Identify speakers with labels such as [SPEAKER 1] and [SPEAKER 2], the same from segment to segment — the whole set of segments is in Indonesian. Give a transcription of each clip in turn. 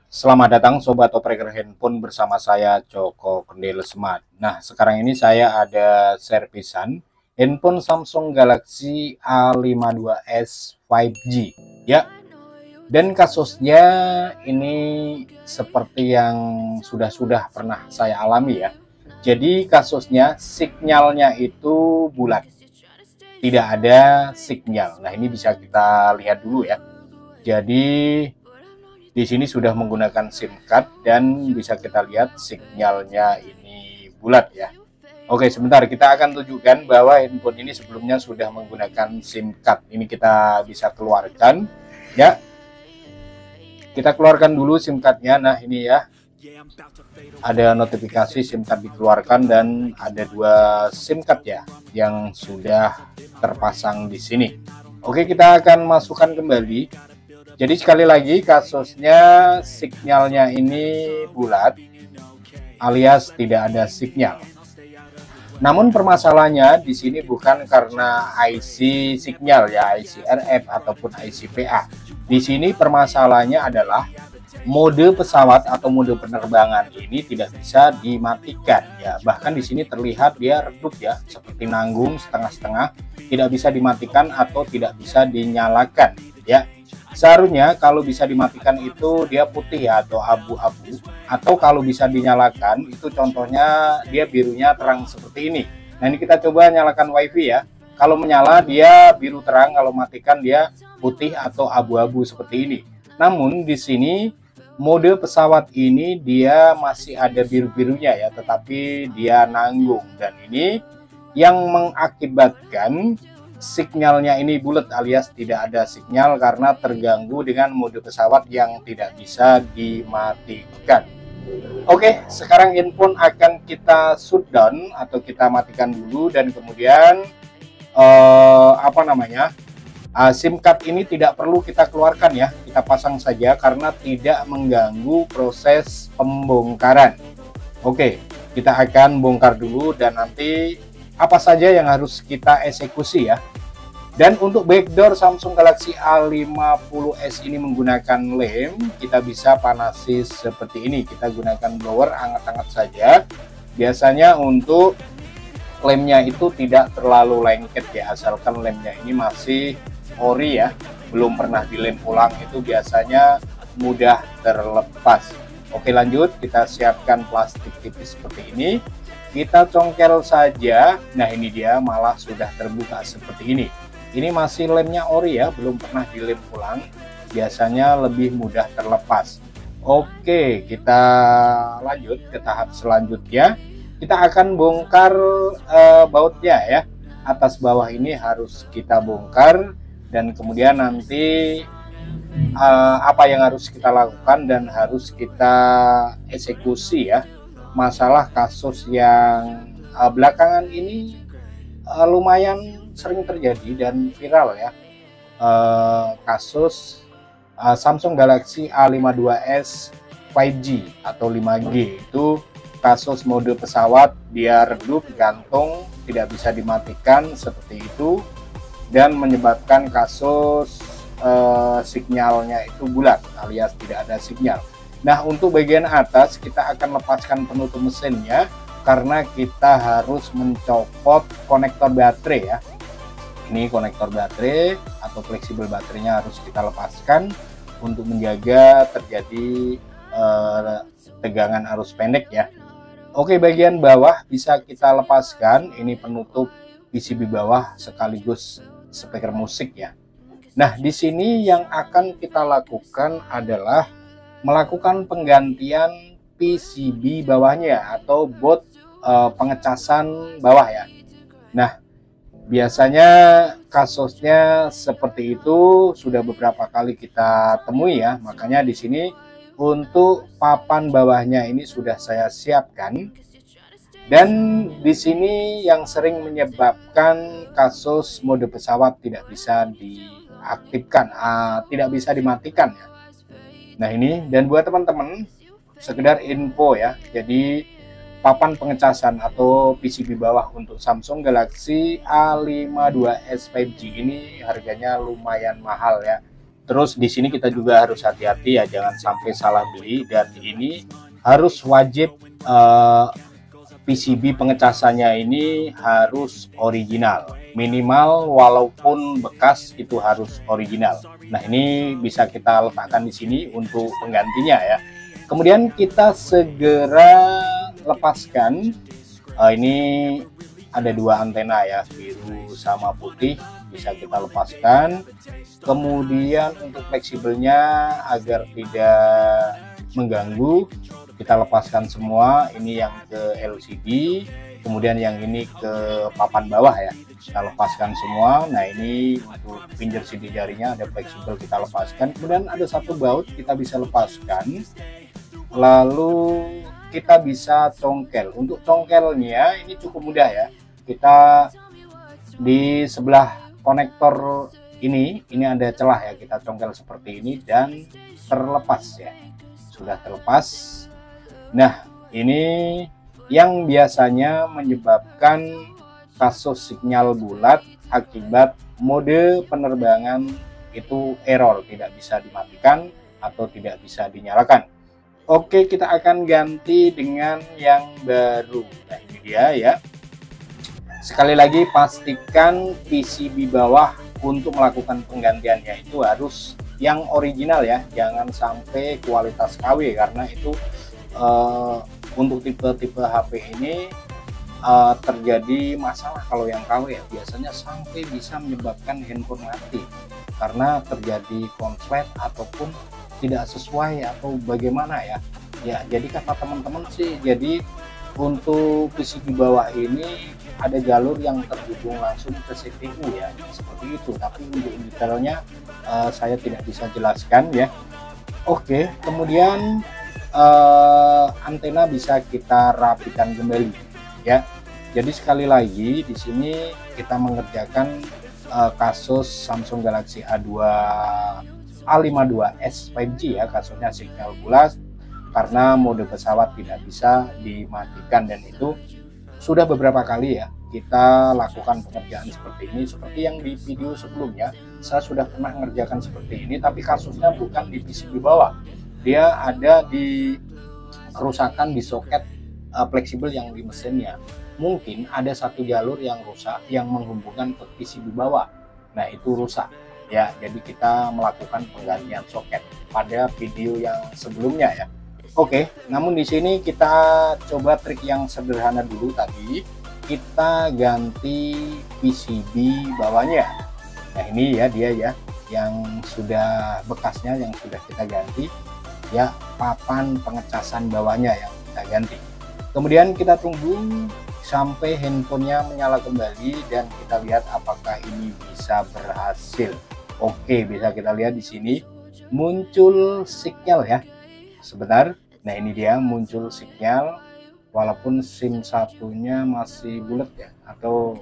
[SPEAKER 1] Selamat datang Sobat Operator Handphone bersama saya Joko Kendil Smart. Nah, sekarang ini saya ada servisan handphone Samsung Galaxy A52s 5G ya. Dan kasusnya ini seperti yang sudah pernah saya alami ya. Jadi kasusnya sinyalnya itu bulat. Tidak ada sinyal. Nah, ini bisa kita lihat dulu ya. Jadi di sini sudah menggunakan SIM card dan bisa kita lihat sinyalnya ini bulat ya. Oke, sebentar kita akan tunjukkan bahwa handphone ini sebelumnya sudah menggunakan SIM card. Ini kita bisa keluarkan ya. Kita keluarkan dulu SIM cardnya. Nah, ini ya. Ada notifikasi SIM card dikeluarkan dan ada dua SIM card ya yang sudah terpasang di sini. Oke, kita akan masukkan kembali. Jadi sekali lagi kasusnya sinyalnya ini bulat alias tidak ada sinyal. Namun permasalahannya di sini bukan karena IC sinyal ya, IC RF ataupun IC PA. Di sini permasalahannya adalah mode pesawat atau mode penerbangan ini tidak bisa dimatikan ya. Bahkan di sini terlihat dia redup ya, seperti nanggung setengah-setengah, tidak bisa dimatikan atau tidak bisa dinyalakan ya. Seharusnya kalau bisa dimatikan itu dia putih ya atau abu-abu, atau kalau bisa dinyalakan itu contohnya dia birunya terang seperti ini. Nah, ini kita coba nyalakan WiFi ya. Kalau menyala dia biru terang, kalau matikan dia putih atau abu-abu seperti ini. Namun di sini mode pesawat ini dia masih ada biru-birunya ya, tetapi dia nanggung, dan ini yang mengakibatkan sinyalnya ini bulat alias tidak ada sinyal karena terganggu dengan mode pesawat yang tidak bisa dimatikan. Oke, sekarang handphone akan kita shutdown atau kita matikan dulu, dan kemudian SIM card ini tidak perlu kita keluarkan ya, kita pasang saja karena tidak mengganggu proses pembongkaran. Oke, kita akan bongkar dulu dan nanti apa saja yang harus kita eksekusi ya. Dan untuk backdoor Samsung Galaxy A50s ini menggunakan lem, kita bisa panasi seperti ini. Kita gunakan blower hangat-hangat saja. Biasanya untuk lemnya itu tidak terlalu lengket ya, asalkan lemnya ini masih ori ya, belum pernah dilem ulang, itu biasanya mudah terlepas. Oke, lanjut, kita siapkan plastik tipis seperti ini. Kita congkel saja. Nah, ini dia malah sudah terbuka seperti ini. Ini masih lemnya ori ya, belum pernah dilem ulang, biasanya lebih mudah terlepas. Oke, kita lanjut ke tahap selanjutnya. Kita akan bongkar bautnya ya. Atas bawah ini harus kita bongkar, dan kemudian nanti apa yang harus kita lakukan dan harus kita eksekusi ya. Masalah kasus yang belakangan ini lumayan sering terjadi dan viral ya, kasus Samsung Galaxy A52s 5G atau 5G. Itu kasus mode pesawat dia redup, gantung, tidak bisa dimatikan seperti itu, dan menyebabkan kasus sinyalnya itu bulat alias tidak ada sinyal. Nah, untuk bagian atas kita akan lepaskan penutup mesinnya karena kita harus mencopot konektor baterai ya. Ini konektor baterai atau fleksibel baterainya harus kita lepaskan untuk menjaga terjadi tegangan arus pendek ya. Oke, bagian bawah bisa kita lepaskan, ini penutup PCB bawah sekaligus speaker musik ya. Nah, di sini yang akan kita lakukan adalah melakukan penggantian PCB bawahnya atau board pengecasan bawah ya. Nah, biasanya kasusnya seperti itu sudah beberapa kali kita temui ya. Makanya di sini untuk papan bawahnya ini sudah saya siapkan. Dan di sini yang sering menyebabkan kasus mode pesawat tidak bisa diaktifkan, tidak bisa dimatikan ya. Nah, ini, dan buat teman-teman sekedar info ya, jadi papan pengecasan atau PCB bawah untuk Samsung Galaxy A52s 5G ini harganya lumayan mahal ya, Terus di sini kita juga harus hati-hati ya, jangan sampai salah beli. Dan ini harus wajib PCB pengecasannya ini harus original, minimal walaupun bekas itu harus original. Nah, ini bisa kita letakkan di sini untuk penggantinya ya. Kemudian kita segera lepaskan. Ini ada dua antena ya, biru sama putih, bisa kita lepaskan. Kemudian untuk fleksibelnya agar tidak mengganggu, kita lepaskan semua. Ini yang ke LCD, kemudian yang ini ke papan bawah ya, kita lepaskan semua. Nah, ini untuk pinjer sidik jarinya ada fleksibel, kita lepaskan. Kemudian ada satu baut kita bisa lepaskan, lalu kita bisa congkel. Untuk congkelnya ini cukup mudah ya, kita di sebelah konektor ini ada celah ya, kita congkel seperti ini dan terlepas ya, sudah terlepas. Nah, ini yang biasanya menyebabkan kasus sinyal bulat akibat mode penerbangan itu error, tidak bisa dimatikan atau tidak bisa dinyalakan. Oke, kita akan ganti dengan yang baru. Nah, ini dia ya. Sekali lagi pastikan PCB bawah untuk melakukan penggantiannya itu harus yang original ya, jangan sampai kualitas KW, karena itu untuk tipe-tipe HP ini terjadi masalah kalau yang KW ya, biasanya sampai bisa menyebabkan handphone mati karena terjadi konslet ataupun tidak sesuai atau bagaimana ya. Ya, jadi kata teman-teman sih, jadi untuk PCB bawah ini ada jalur yang terhubung langsung ke CPU ya, seperti itu. Tapi untuk detailnya saya tidak bisa jelaskan ya. Oke, kemudian antena bisa kita rapikan kembali ya. Jadi sekali lagi di sini kita mengerjakan kasus Samsung Galaxy A52s 5G ya, kasusnya sinyal bulat karena mode pesawat tidak bisa dimatikan, dan itu sudah beberapa kali ya kita lakukan pekerjaan seperti ini. Seperti yang di video sebelumnya saya sudah pernah mengerjakan seperti ini, tapi kasusnya bukan di PCB bawah, dia ada di kerusakan di soket fleksibel yang di mesinnya. Mungkin ada satu jalur yang rusak yang menghubungkan ke PCB bawah, nah itu rusak ya. Jadi kita melakukan penggantian soket pada video yang sebelumnya ya. Oke, namun di sini kita coba trik yang sederhana dulu. Tadi kita ganti PCB bawahnya. Nah, ini ya dia ya, yang sudah bekasnya yang sudah kita ganti ya, papan pengecasan bawahnya yang kita ganti. Kemudian kita tunggu sampai handphonenya menyala kembali dan kita lihat apakah ini bisa berhasil. Oke, bisa kita lihat di sini muncul sinyal ya. Sebentar. Nah, ini dia muncul sinyal walaupun SIM satunya masih bulat ya, atau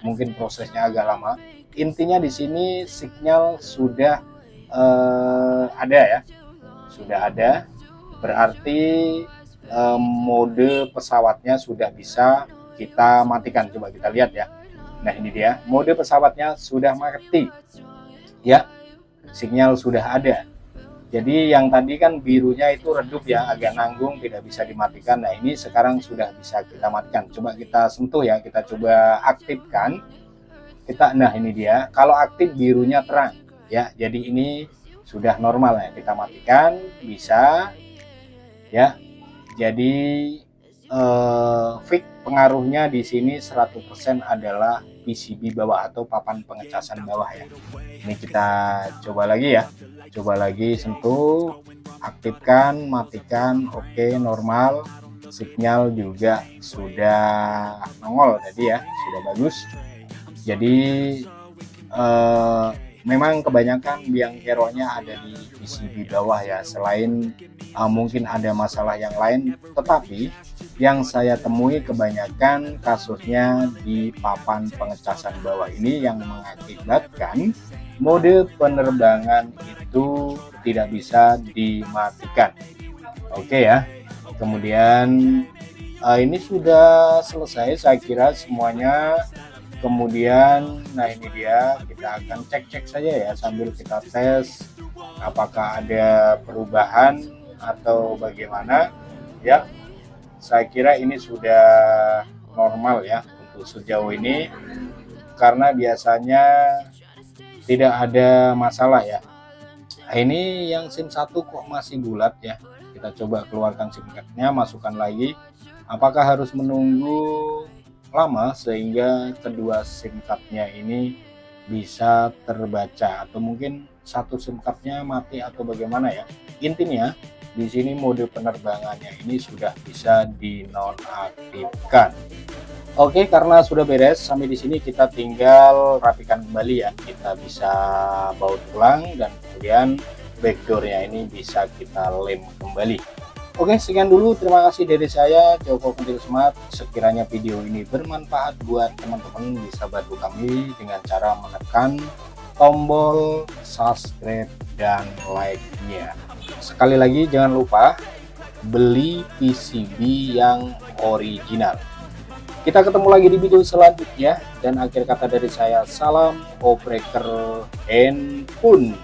[SPEAKER 1] mungkin prosesnya agak lama. Intinya di sini sinyal sudah ada ya. Sudah ada. Berarti mode pesawatnya sudah bisa kita matikan. Coba kita lihat ya. Nah, ini dia mode pesawatnya sudah mati ya, sinyal sudah ada. Jadi yang tadi kan birunya itu redup ya, agak nanggung, tidak bisa dimatikan. Nah, ini sekarang sudah bisa kita matikan. Coba kita sentuh ya, kita coba aktifkan. Nah ini dia, kalau aktif birunya terang ya, jadi ini sudah normal ya. Kita matikan, bisa ya. Jadi fix pengaruhnya di sini 100% adalah PCB bawah atau papan pengecasan bawah ya. Ini kita coba lagi ya, coba lagi sentuh, aktifkan, matikan. Oke, normal, sinyal juga sudah nongol tadi ya, sudah bagus. Jadi memang kebanyakan biang keroknya ada di PCB bawah ya, selain mungkin ada masalah yang lain, tetapi yang saya temui kebanyakan kasusnya di papan pengecasan bawah ini yang mengakibatkan mode penerbangan itu tidak bisa dimatikan. Oke ya, kemudian ini sudah selesai saya kira semuanya. Kemudian nah ini dia, kita akan cek-cek saja ya sambil kita tes apakah ada perubahan atau bagaimana ya. Saya kira ini sudah normal ya untuk sejauh ini, karena biasanya tidak ada masalah ya. Nah, ini yang SIM 1 kok masih bulat ya. Kita coba keluarkan SIM cardnya, masukkan lagi. Apakah harus menunggu lama sehingga kedua SIM cardnya ini bisa terbaca, atau mungkin satu SIM cardnya mati atau bagaimana ya. Intinya di sini mode penerbangannya ini sudah bisa dinonaktifkan. Oke, karena sudah beres sampai di sini, kita tinggal rapikan kembali ya. Kita bisa baut ulang dan kemudian backdoornya ini bisa kita lem kembali. Oke, sekian dulu, terima kasih dari saya Joko Kendil Smart. Sekiranya video ini bermanfaat buat teman-teman, bisa bantu kami dengan cara menekan tombol subscribe dan like-nya. Sekali lagi jangan lupa beli PCB yang original. Kita ketemu lagi di video selanjutnya, dan akhir kata dari saya, salam operator handphone.